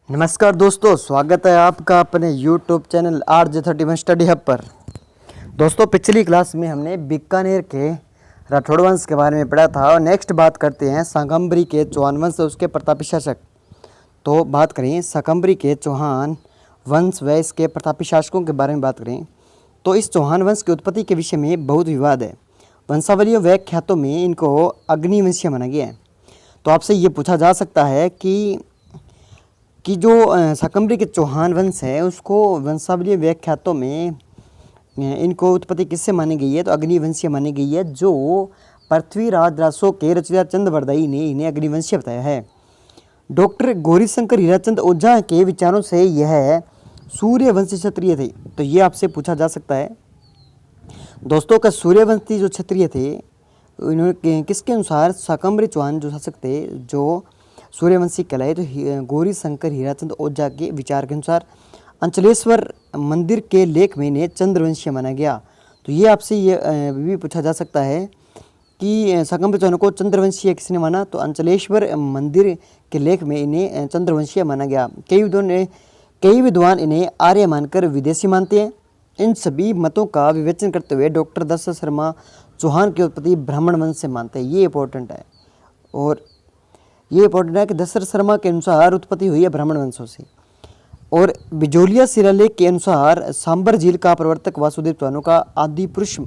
नमस्कार दोस्तों, स्वागत है आपका अपने YouTube channel RJ31 study hub पर। दोस्तों, पिछली क्लास में हमने बीकानेर के राठौड़ वंश के बारे में पढ़ा था और नेक्स्ट बात करते हैं शाकंभरी के चौहान वंश और उसके प्रतापी शासक। तो बात करें शाकंभरी के चौहान वंश व इसके प्रतापी शासकों के बारे में बात करें तो इस चौहान वंश की उत्पत्ति के विषय में बहुत विवाद है। वंशावलियों व ख्यातों में इनको अग्निवंशीय माना गया है। तो आपसे ये पूछा जा सकता है कि जो शाकंभरी के चौहान वंश है उसको वंशावली व्याख्यातों में इनको उत्पत्ति किससे मानी गई है, तो अग्निवंशीय मानी गई है, जो पृथ्वीराज रासो के रचयिता चंद्रवरदायी ने इन्हें अग्निवंशीय बताया है। डॉक्टर गौरीशंकर हीराचंद ओझा के विचारों से यह सूर्यवंशी क्षत्रिय थे। तो ये आपसे पूछा जा सकता है दोस्तों का सूर्यवंशी जो क्षत्रिय थे इन्होंने किसके अनुसार शाकंभरी चौहान जो शासक थे जो सूर्यवंशी कहलाए, तो गौरीशंकर हीराचंद ओझा के विचार के अनुसार अंचलेश्वर मंदिर के लेख में इन्हें चंद्रवंशीय माना गया। तो ये आपसे ये भी पूछा जा सकता है कि शाकंभरी चौहान को चंद्रवंशीय किसने माना, तो अंचलेश्वर मंदिर के लेख में इन्हें चंद्रवंशीय माना गया। कई विद्वान इन्हें आर्य मानकर विदेशी मानते हैं। इन सभी मतों का विवेचन करते हुए डॉक्टर दशरथ शर्मा चौहान की उत्पत्ति ब्राह्मण वंश से मानते हैं। ये इंपॉर्टेंट है और ये इंपॉर्टेंट है कि दशरथ शर्मा के अनुसार उत्पत्ति हुई है ब्राह्मण वंशों से। और बिजोलिया शिलालेख के अनुसार सांबर झील का प्रवर्तक वासुदेव चौहानों का आदि पुरुष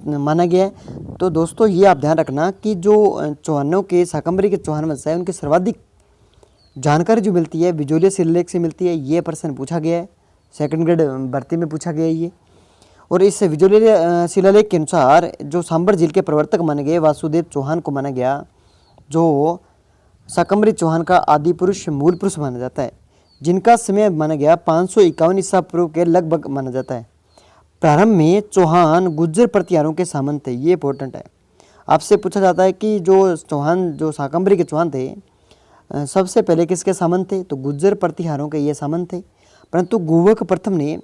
माना गया है। तो दोस्तों ये आप ध्यान रखना कि जो चौहानों के शाकंभरी के चौहान वंश है उनकी सर्वाधिक जानकारी जो मिलती है बिजोलिया शिलालेख से मिलती है। ये प्रश्न पूछा गया है, सेकंड ग्रेड भर्ती में पूछा गया है ये। और इस बिजोलिया शिलालेख के अनुसार जो सांबर झील के प्रवर्तक माने गए वासुदेव चौहान को माना गया, जो शाकंभरी चौहान का आदि पुरुष मूल पुरुष माना जाता है, जिनका समय माना गया 551 ईसा पूर्व के लगभग माना जाता है। प्रारंभ में चौहान गुज्जर प्रतिहारों के सामंत थे। ये इंपॉर्टेंट है, आपसे पूछा जाता है कि जो चौहान जो शाकंभरी के चौहान थे सबसे पहले किसके सामंत थे, तो गुज्जर प्रतिहारों के ये सामंत थे। परंतु गुवक प्रथम ने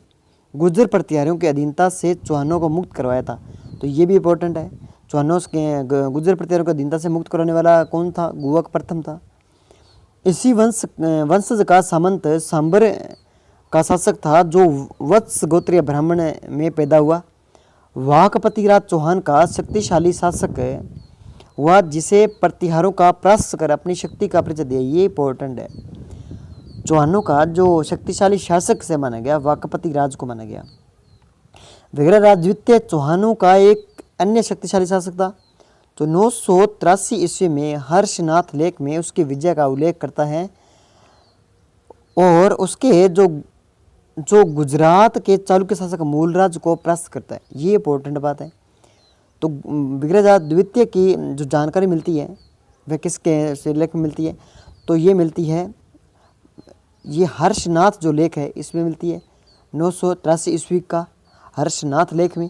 गुज्जर प्रतिहारों की अधीनता से चौहानों को मुक्त करवाया था। तो ये भी इंपॉर्टेंट है, चौहानों के गुज्जर प्रतिहारों को अधीनता से मुक्त करवाने वाला कौन था, गुवक प्रथम था। इसी वंशज का सामंत सांबर का शासक था जो वत्स गोत्रीय ब्राह्मण में पैदा हुआ। वाकपतिराज चौहान का शक्तिशाली शासक हुआ जिसे प्रतिहारों का परास्त कर अपनी शक्ति का परिचय दिया। ये इंपॉर्टेंट है, चौहानों का जो शक्तिशाली शासक से माना गया वाकपति राज को माना गया। विग्रहराज द्वितीय चौहानों का एक अन्य शक्तिशाली शासक था जो 983 ईस्वी में हर्षनाथ लेख में उसकी विजय का उल्लेख करता है और उसके जो गुजरात के चालुक्य शासक मूलराज को परास्त करता है। ये इंपॉर्टेंट बात है। तो विग्रहराज द्वितीय की जो जानकारी मिलती है वह किसके लेख में मिलती है, तो ये मिलती है ये हर्षनाथ जो लेख है इसमें मिलती है 983 ईस्वी का हर्षनाथ लेख में।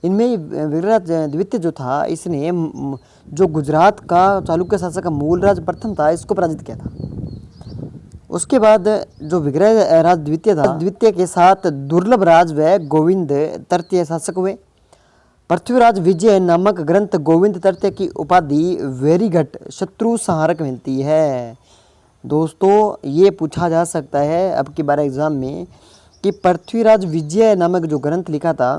इनमें विग्रहराज द्वितीय जो था इसने जो गुजरात का चालुक्य शासक का मूलराज प्रथम था इसको पराजित किया था। उसके बाद जो विग्रहराज द्वितीय था द्वितीय के साथ दुर्लभ राज व गोविंद तृतीय शासक हुए। पृथ्वीराज विजय नामक ग्रंथ गोविंद तृतीय की उपाधि वेरीघट शत्रु संहारक मिलती है। दोस्तों ये पूछा जा सकता है अब की बार एग्जाम में कि पृथ्वीराज विजय नामक जो ग्रंथ लिखा था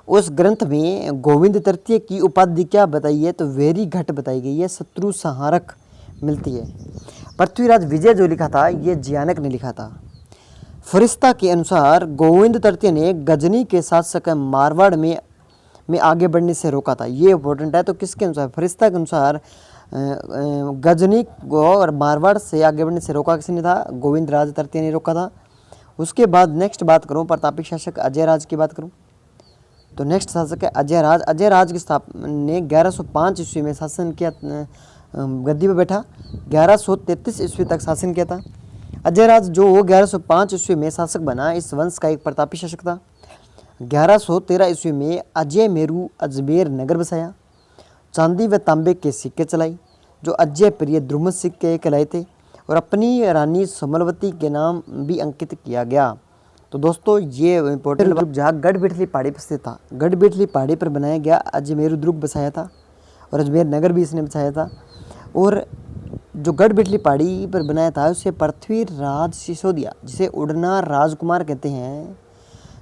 उस ग्रंथ में गोविंद तृतीय की उपाधि क्या बताई है, तो वेरीघट बताई गई है, शत्रु संहारक मिलती है। पृथ्वीराज विजय जो लिखा था ये जियानक ने लिखा था। फरिश्ता के अनुसार गोविंद तृतीय ने गजनी के शासक मारवाड़ में आगे बढ़ने से रोका था। ये इंपॉर्टेंट है। तो किसके अनुसार, फरिश्ता के अनुसार गजनी को और मारवाड़ से आगे बढ़ने से रोका किसने था, गोविंद राज तृतीय ने रोका था। उसके बाद नेक्स्ट बात करूं प्रतापी शासक अजय राज की बात करूं तो नेक्स्ट शासक है अजय राज। अजय राज की स्थापना ने 1105 ईस्वी में शासन किया, गद्दी पर बैठा। 1133 ईस्वी तक शासन किया था। अजय राज जो 1105 ईस्वी में शासक बना इस वंश का एक प्रतापी शासक था। 1113 ईस्वी में अजय मेरू अजमेर नगर बसाया। चांदी व तांबे के सिक्के चलाई जो अजय प्रिय द्रुमद सिक्के कहलाए थे और अपनी रानी समलवती के नाम भी अंकित किया गया। तो दोस्तों ये इंपॉर्टेंट ग्रुप जहाँ गढ़बिठली पहाड़ी पर स्थित था, गढ़बिठली पहाड़ी पर बनाया गया अजमेर दुर्ग बसाया था और अजमेर नगर भी इसने बसाया था। और जो गढ़ बिटली पहाड़ी पर बनाया था उसे पृथ्वीराज सिसोदिया, जिसे उड़ना राजकुमार कहते हैं,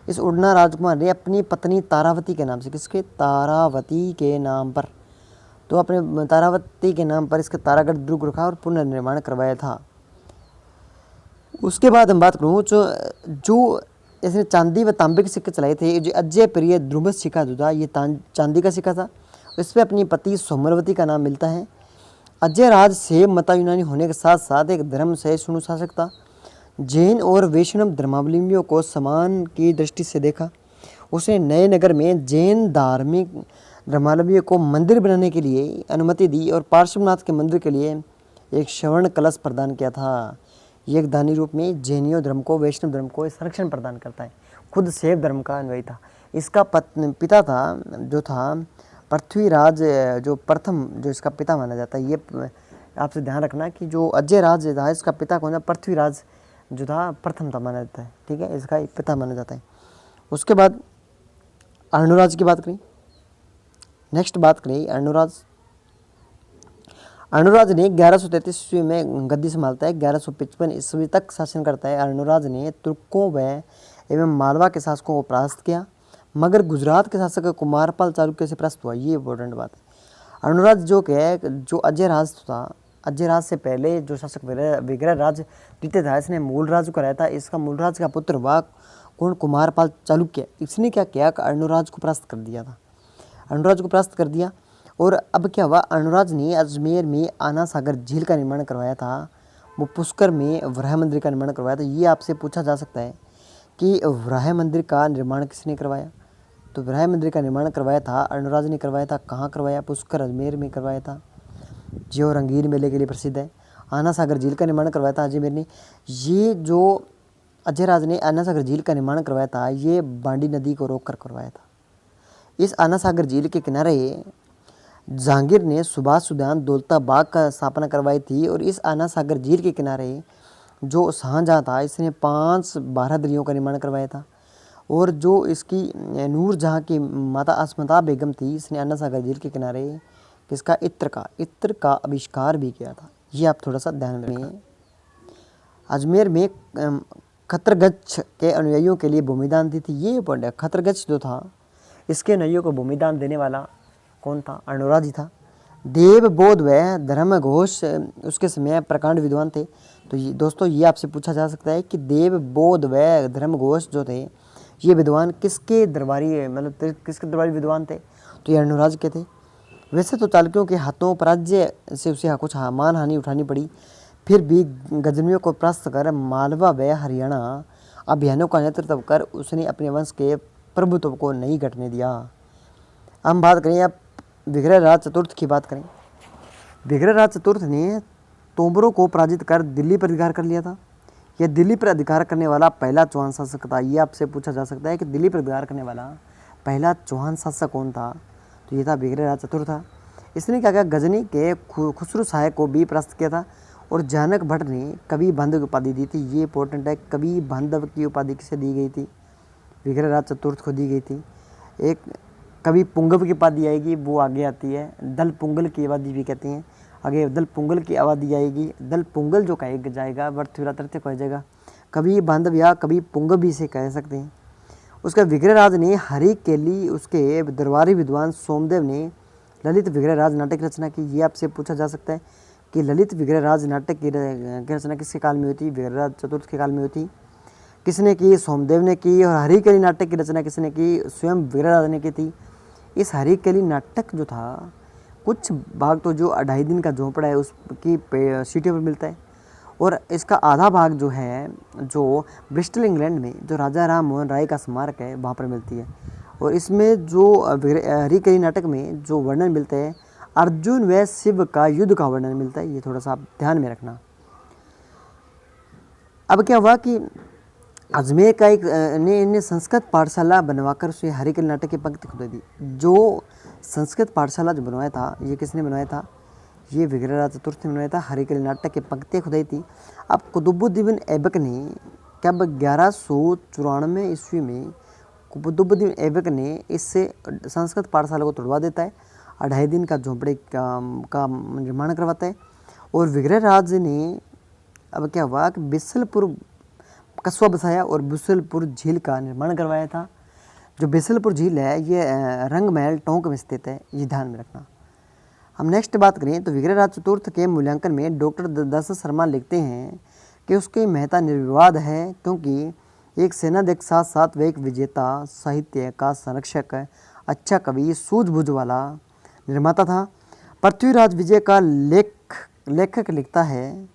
इस उड़ना राजकुमार ने अपनी पत्नी तारावती के नाम से, किसके, तारावती के नाम पर, तो अपने तारावती के नाम पर इसका तारागढ़ दुर्ग रखा और पुनर्निर्माण करवाया था। उसके बाद हम बात करूँ जो इसने चांदी व तांबे के सिक्के चलाए थे, जो अजय प्रिय ध्रुव सिक्का जो था ये चांदी का सिक्का था। इस पर अपनी पति सोमरवती का नाम मिलता है। अजय राज से मता यूनानी होने के साथ साथ एक धर्म सहिष्णु शासक था। जैन और वैष्णव धर्मावलंबियों को समान की दृष्टि से देखा। उसने नए नगर में जैन धार्मिक धर्मावलंबियों को मंदिर बनाने के लिए अनुमति दी और पार्श्वनाथ के मंदिर के लिए एक स्वर्ण कलश प्रदान किया था। ये एक दानी रूप में जैनियों धर्म को, वैष्णव धर्म को संरक्षण प्रदान करता है। खुद शैव धर्म का अनुयायी था। इसका पिता था जो था पृथ्वीराज, जो प्रथम जो इसका पिता माना जाता है। ये आपसे ध्यान रखना कि जो अजय राज था इसका पिता कौन था, पृथ्वीराज जो था प्रथम था माना जाता है, ठीक है, इसका पिता माना जाता है। उसके बाद अर्णोराज की बात करें, नेक्स्ट बात करें अर्णोराज। अर्णोराज ने 1133 ईस्वी में गद्दी संभालता है, 1155 ईस्वी तक शासन करता है। अर्णोराज ने तुर्कों व एवं मालवा के शासकों को परास्त किया, मगर गुजरात के शासक कुमारपाल चालुक्य से परास्त हुआ। ये इंपॉर्टेंट बात है। अर्णोराज जो अजय राज था, अजय राज से पहले जो शासक विग्रह राज द्वितीय था, इसने मूल राज को कराया था। इसका मूल राज का पुत्र हुआ कौन, कुमारपाल चालुक्य। इसने क्या किया कि अर्णोराज को परास्त कर दिया था, अर्णोराज को परास्त कर दिया। और अब क्या हुआ, अर्णोराज ने अजमेर में आना सागर झील का निर्माण करवाया था। वो पुष्कर में वराह मंदिर का निर्माण करवाया था। ये आपसे पूछा जा सकता है कि वराह मंदिर का निर्माण किसने करवाया, तो वराह मंदिर का निर्माण करवाया था अर्णोराज ने करवाया था। कहाँ करवाया, पुष्कर अजमेर में करवाया था, जो रंगीन मेले के लिए प्रसिद्ध है। आना सागर झील का निर्माण करवाया था अजमेर ने। ये जो अजय राज ने आना सागर झील का निर्माण करवाया था, ये बांडी नदी को रोक कर करवाया था। इस आना सागर झील के किनारे जहांगीर ने सुभाष उद्यान दौलता बाग का स्थापना करवाई थी। और इस आना सागर झील के किनारे जो शाहजहाँ था, इसने 5 बारादरियों का निर्माण करवाया था। और जो इसकी नूरजहाँ की माता अस्मता बेगम थी, इसने आना सागर झील के किनारे किसका, इत्र का आविष्कार भी किया था। ये आप थोड़ा सा ध्यान में। अजमेर में खतरगच्छ के अनुयायियों के लिए भूमिदान दी थी। ये पॉइंट है, खतरगच्छ जो था इसके अनुयायियों को भूमिदान देने वाला कौन था, अर्णोराज ही था। देव बोध व धर्म घोष उसके समय प्रकांड विद्वान थे। तो ये दोस्तों ये आपसे पूछा जा सकता है कि देव बोध व धर्म घोष जो थे ये विद्वान किसके दरबारी, मतलब किसके दरबारी विद्वान थे, तो ये अर्णोराज के थे। वैसे तो चालुक्यों के हाथों पराजय से उसे कुछ मान हानि उठानी पड़ी, फिर भी गजनियों को परास्त कर मालवा व हरियाणा अभियानों का नेतृत्व कर उसने अपने वंश के प्रभुत्व को नहीं घटने दिया। हम बात करें अब विग्रहराज चतुर्थ की बात करें। विग्रहराज चतुर्थ ने तोमरों को पराजित कर दिल्ली पर अधिकार कर लिया था। यह दिल्ली पर अधिकार करने वाला पहला चौहान शासक था। ये आपसे पूछा जा सकता है कि दिल्ली पर अधिकार करने वाला पहला चौहान शासक कौन था, तो ये था विग्रहराज चतुर्थ था। इसने क्या किया, गजनी के खुसरू शाह को भी परास्त किया था। और जानक भट्ट ने कवि बांधव की उपाधि दी थी। ये इंपॉर्टेंट है, कवि बांधव की उपाधि किसे दी गई थी, विग्रहराज चतुर्थ को दी गई थी। एक कवि पुंगव की उपाधि आएगी, वो आगे आती है। दल पुंगल की उपाधि भी कहते हैं, आगे दल पुंगल की उपाधि आएगी। दल पुंगल जो कहा जाएगा वर्तविरात्रत्य कहा जाएगा, कवि बांधव या कवि पुंगव भी इसे कह सकते हैं। उसका विग्रहराज ने हरि केली, उसके दरबारी विद्वान सोमदेव ने ललित विग्रहराज नाटक की रचना की। ये आपसे पूछा जा सकता है कि ललित विग्रहराज नाटक की रचना किसके काल में हुई थी, विग्रहराज चतुर्थ के काल में हुई थी। किसने की, सोमदेव ने की। और हरि केली नाटक की रचना किसने की, स्वयं विग्रहराज ने की थी। इस हरि केली नाटक जो था, कुछ भाग तो जो 2.5 दिन का झोंपड़ा है उसकी सीटी पर मिलता है, और इसका आधा भाग जो है जो ब्रिस्टल इंग्लैंड में जो राजा राम मोहन राय का स्मारक है वहाँ पर मिलती है। और इसमें जो हरि केली नाटक में जो वर्णन मिलता है, अर्जुन व शिव का युद्ध का वर्णन मिलता है। ये थोड़ा सा आप ध्यान में रखना। अब क्या हुआ कि अजमेर का एक ने संस्कृत पाठशाला बनवाकर उसे हरि केली नाटक की पंक्ति खुदाई दी। जो संस्कृत पाठशाला जो बनवाया था, ये किसने बनवाया था, ये विग्रहराज चतुर्थ ने बनवाया था। हरि केली नाटक की पंक्तियाँ खुदाई थी। अब कुतुबुद्दीन ऐबक ने कब 1194 ईस्वी में कुतुबुद्दीन ऐबक ने इससे संस्कृत पाठशाला को तोड़वा देता है, 2.5 दिन का झोंपड़े का निर्माण करवाता है। और विग्रहराज ने अब क्या हुआ कि बिसलपुर कस्बा बसाया और बिसलपुर झील का निर्माण करवाया था। जो बिसलपुर झील है ये रंगमहल टोंक में स्थित है, ये ध्यान में रखना। हम नेक्स्ट बात करें तो विग्रहराज चतुर्थ के मूल्यांकन में डॉक्टर दशरथ शर्मा लिखते हैं कि उसकी महत्ता निर्विवाद है, क्योंकि एक सेनाध्यक्ष साथ साथ वह एक विजेता, साहित्य का संरक्षक, अच्छा कवि, सूझबूझ वाला निर्माता था। पृथ्वीराज विजय का लेखक लिखता है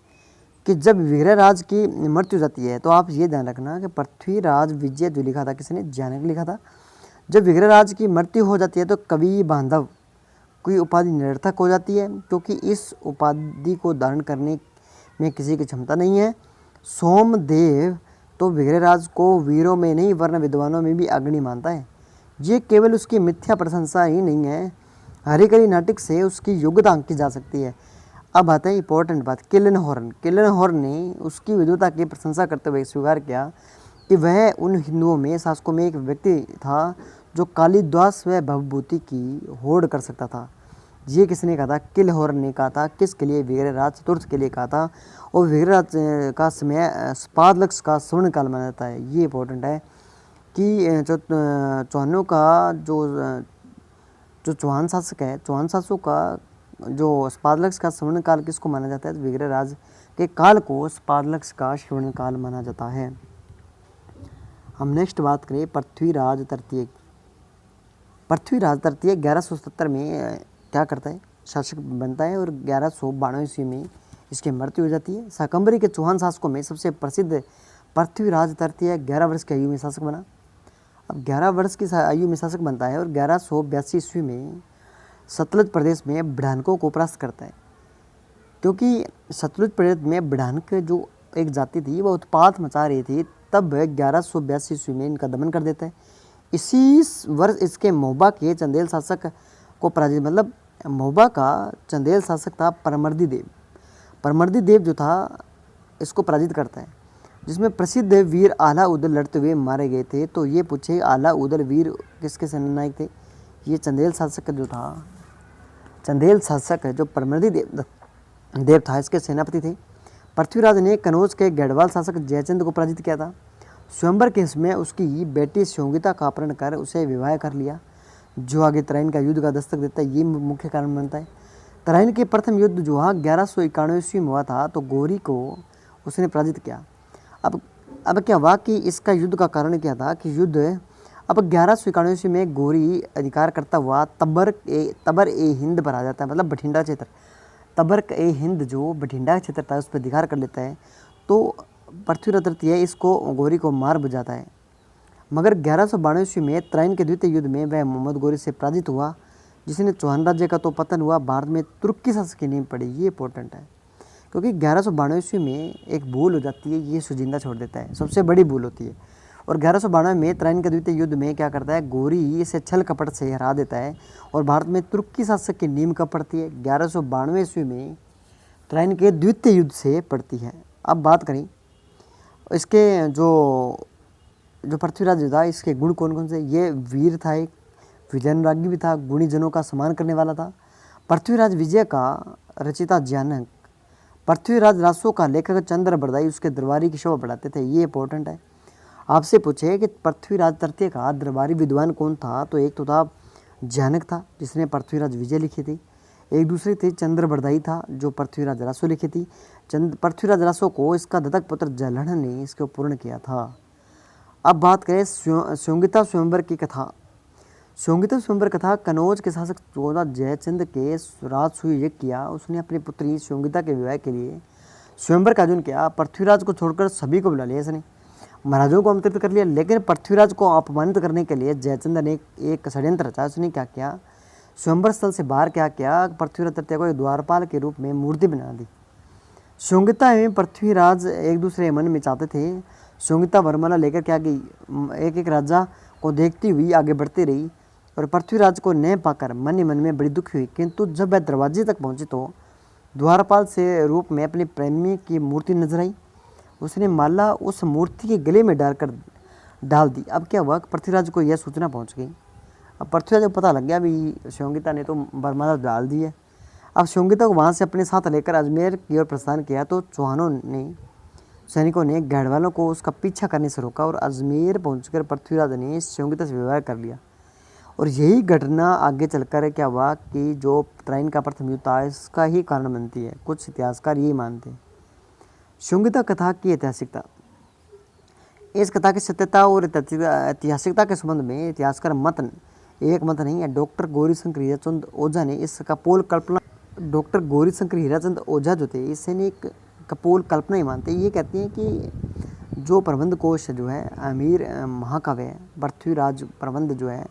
कि जब विग्रहराज की मृत्यु जाती है, तो आप ये ध्यान रखना कि पृथ्वीराज विजय जो लिखा था किसने, जानक लिखा था। जब विग्रहराज की मृत्यु हो जाती है तो कवि बांधव की उपाधि निरर्थक हो जाती है, क्योंकि इस उपाधि को धारण करने में किसी की क्षमता नहीं है। सोमदेव तो विग्रहराज को वीरों में नहीं वरन विद्वानों में भी अग्रणी मानता है। ये केवल उसकी मिथ्या प्रशंसा ही नहीं है, हरिकरी नाटक से उसकी योग्यता आंकी जा सकती है। अब आता है इंपॉर्टेंट बात, किलनहॉर्न ने उसकी विद्वता की प्रशंसा करते हुए स्वीकार किया कि वह उन हिंदुओं में शासकों में एक व्यक्ति था जो कालिदास व भवभूति की होड़ कर सकता था। ये किसने कहा था, किलहॉर्न ने कहा था। किसके लिए, विग्रहराज चतुर्थ के लिए कहा था। और विग्रहराज का समय स्पादलक्ष का स्वर्ण काल माना जाता है। ये इंपॉर्टेंट है कि चौहानों का जो चौहान शासक है, चौहान शासकों का जो स्पादलक्ष का स्वर्ण काल किसको माना जाता है, तो विग्रहराज के काल को स्पादलक्ष का स्वर्ण काल माना जाता है। हम नेक्स्ट बात करें पृथ्वीराज तृतीय। पृथ्वीराज तृतीय 1177 में क्या करता है, शासक बनता है और 1192 ईस्वी में इसकी मृत्यु हो जाती है। शाकंभरी के चौहान शासकों में सबसे प्रसिद्ध पृथ्वीराज तृतीय 11 वर्ष की आयु में शासक बना। अब 11 वर्ष की आयु में शासक बनता है और 1182 ईस्वी में सतलुज प्रदेश में बढ़ानकों को परास्त करता है, क्योंकि सतलुज प्रदेश में बढ़ानक जो एक जाति थी वह उत्पात मचा रही थी। तब 1182 ईस्वी में इनका दमन कर देता है। इसी वर्ष इसके मोहबा के चंदेल शासक को पराजित, मतलब मोहबा का चंदेल शासक था परमर्दी देव जो था इसको पराजित करता है, जिसमें प्रसिद्ध वीर आला उदल लड़ते हुए मारे गए थे। तो ये पूछे आला उदल वीर किसके सेनानायक थे, ये चंदेल शासक जो था, चंदेल शासक जो परमर्दी देव था इसके सेनापति थे। पृथ्वीराज ने कनौज के गढ़वाल शासक जयचंद को पराजित किया था। स्वयंवर के समय उसकी बेटी संयोगिता का अपहरण कर उसे विवाह कर लिया, जो आगे तराइन का युद्ध का दस्तक देता है। ये मुख्य कारण बनता है। तराइन के प्रथम युद्ध जो 1191 ईस्वी में हुआ था, तो गोरी को उसने पराजित किया। अब क्या हुआ कि इसका युद्ध का कारण क्या था कि युद्ध अब 1191 ईस्वी में गोरी अधिकार करता हुआ तबर ए हिंद पर आ जाता है, मतलब बठिंडा क्षेत्र। तबर ए हिंद जो बठिंडा क्षेत्र था उस पर अधिकार कर लेता है। तो पृथ्वीराज तृतीय इसको गोरी को मार बुझाता है। मगर 1192 ईस्वी में तराइन के द्वितीय युद्ध में वह मोहम्मद गोरी से पराजित हुआ, जिसने चौहान राज्य का तो पतन हुआ। भारत में तुर्की शासक की नींव पड़ी। ये इंपॉर्टेंट है, क्योंकि 1192 ईस्वी में एक भूल हो जाती है, ये सुजिंदा छोड़ देता है, सबसे बड़ी भूल होती है। और 1192 में तराइन के द्वितीय युद्ध में क्या करता है, गोरी इसे छल कपट से हरा देता है और भारत में तुर्की शासक की नींव कब पड़ती है, 1192 ईस्वी में तराइन के द्वितीय युद्ध से पड़ती है। अब बात करें इसके जो पृथ्वीराज था, इसके गुण कौन कौन से, ये वीर था, एक विजयनुरागी भी था, गुणीजनों का सम्मान करने वाला था। पृथ्वीराज विजय का रचिता जानक, पृथ्वीराज रासों का लेखक चंद्र बरदाई उसके दरबारी की शोभा बढ़ाते थे। ये इंपॉर्टेंट है। आपसे पूछे कि पृथ्वीराज तृतीय का दरबारी विद्वान कौन था, तो एक तो था जानक था जिसने पृथ्वीराज विजय लिखी थी, एक दूसरी थी चंद्र बरदाई था जो पृथ्वीराज रासो लिखी थी। पृथ्वीराज रासो को इसका दत्तक पुत्र जलहण ने इसको पूर्ण किया था। अब बात करें संयोगिता स्वयंवर की कथा। संयोगिता स्वयंवर कथा कनौज के शासक चौदह जयचंद के राजसूय यज्ञ किया। उसने अपनी पुत्री संयोगिता के विवाह के लिए स्वयंवर का आयोजन किया। पृथ्वीराज को छोड़कर सभी को बुला लिया इसने, महाराजों को आमंत्रित कर लिया, लेकिन पृथ्वीराज को अपमानित करने के लिए जयचंद ने एक षड्यंत्र रचा। उसने क्या किया, स्वयंवर स्थल से बाहर क्या किया, पृथ्वीराज तृतीय को एक द्वारपाल के रूप में मूर्ति बना दी। संयोगिता एवं पृथ्वीराज एक दूसरे मन में चाहते थे। संयोगिता वरमाला लेकर क्या गई, एक एक राजा को देखती हुई आगे बढ़ती रही और पृथ्वीराज को न पाकर मन ही मन में बड़ी दुखी हुई। किंतु जब वह दरवाजे तक पहुंची तो द्वारपाल से रूप में अपनी प्रेमी की मूर्ति नजर आई। उसने माला उस मूर्ति के गले में डाल दी। अब क्या हुआ, पृथ्वीराज को यह सूचना पहुंच गई। अब पृथ्वीराज को पता लग गया भी संयोगिता ने तो वरमाला डाल दी है। अब संयोगिता को वहाँ से अपने साथ लेकर अजमेर की ओर प्रस्थान किया तो चौहानों ने सैनिकों ने गढ़वालों को उसका पीछा करने से रोका और अजमेर पहुंचकर पृथ्वीराज ने संयोगिता से विवाह कर लिया। और यही घटना आगे चलकर क्या हुआ कि जो तराइन का प्रथम युद्ध था इसका ही कारण बनती है। कुछ इतिहासकार यही मानते हैं। संयोगिता कथा की ऐतिहासिकता। इस कथा की सत्यता और ऐतिहासिकता के संबंध में इतिहासकार एक मत नहीं है। डॉक्टर गौरीशंकर हीराचंद ओझा ने इसका पोल कल्पना डॉक्टर गौरीशंकर हीराचंद ओझा जो थे इसे ने एक कपोल कल्पना ही मानते हैं। ये कहते हैं कि जो प्रबंध कोश जो है अमीर महाकाव्य पृथ्वीराज प्रबंध जो है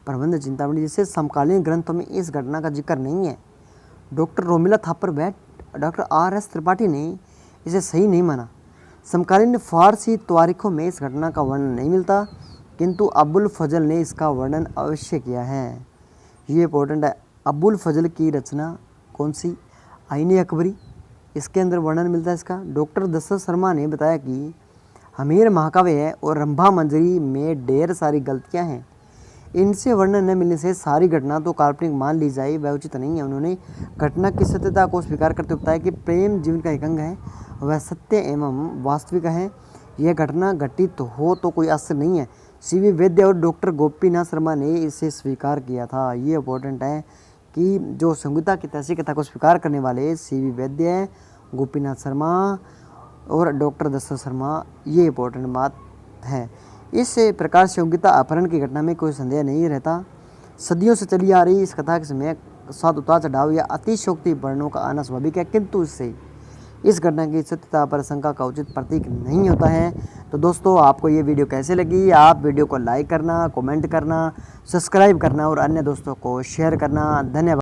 प्रबंध चिंतामणि जैसे समकालीन ग्रंथों में इस घटना का जिक्र नहीं है। डॉक्टर रोमिला थापर व डॉक्टर RS त्रिपाठी ने इसे सही नहीं माना। समकालीन फारसी तारीखों में इस घटना का वर्णन नहीं मिलता, किंतु अबुल फजल ने इसका वर्णन अवश्य किया है। ये इंपॉर्टेंट है। अबुल फजल की रचना कौन सी? आईने अकबरी, इसके अंदर वर्णन मिलता है इसका। डॉक्टर दशरथ शर्मा ने बताया कि हमीर महाकाव्य है और रंभा मंजरी में ढेर सारी गलतियां हैं। इनसे वर्णन न मिलने से सारी घटना तो काल्पनिक मान ली जाए वह उचित नहीं है। उन्होंने घटना की सत्यता को स्वीकार करते हुए बताया कि प्रेम जीवन का एक अंग है, वह सत्य एवं वास्तविक है। यह घटना घटित हो तो कोई आश्चर्य नहीं है। CV वैद्य और डॉक्टर गोपीनाथ शर्मा ने इसे स्वीकार किया था। ये इम्पोर्टेंट है कि जो संयोगिता की ऐतिहासिक कथा को स्वीकार करने वाले CV वैद्य, गोपीनाथ शर्मा और डॉक्टर दशरथ शर्मा, ये इम्पोर्टेंट बात है। इस प्रकार संयोगिता अपहरण की घटना में कोई संदेह नहीं रहता। सदियों से चली आ रही इस कथा के समय साथ उतार चढ़ाव या अतिशयोक्ति वर्णों का आना स्वाभाविक है, किंतु इससे इस घटना की सत्यता पर शंका का उचित प्रतीक नहीं होता है। तो दोस्तों, आपको ये वीडियो कैसे लगी? आप वीडियो को लाइक करना, कमेंट करना, सब्सक्राइब करना और अन्य दोस्तों को शेयर करना। धन्यवाद।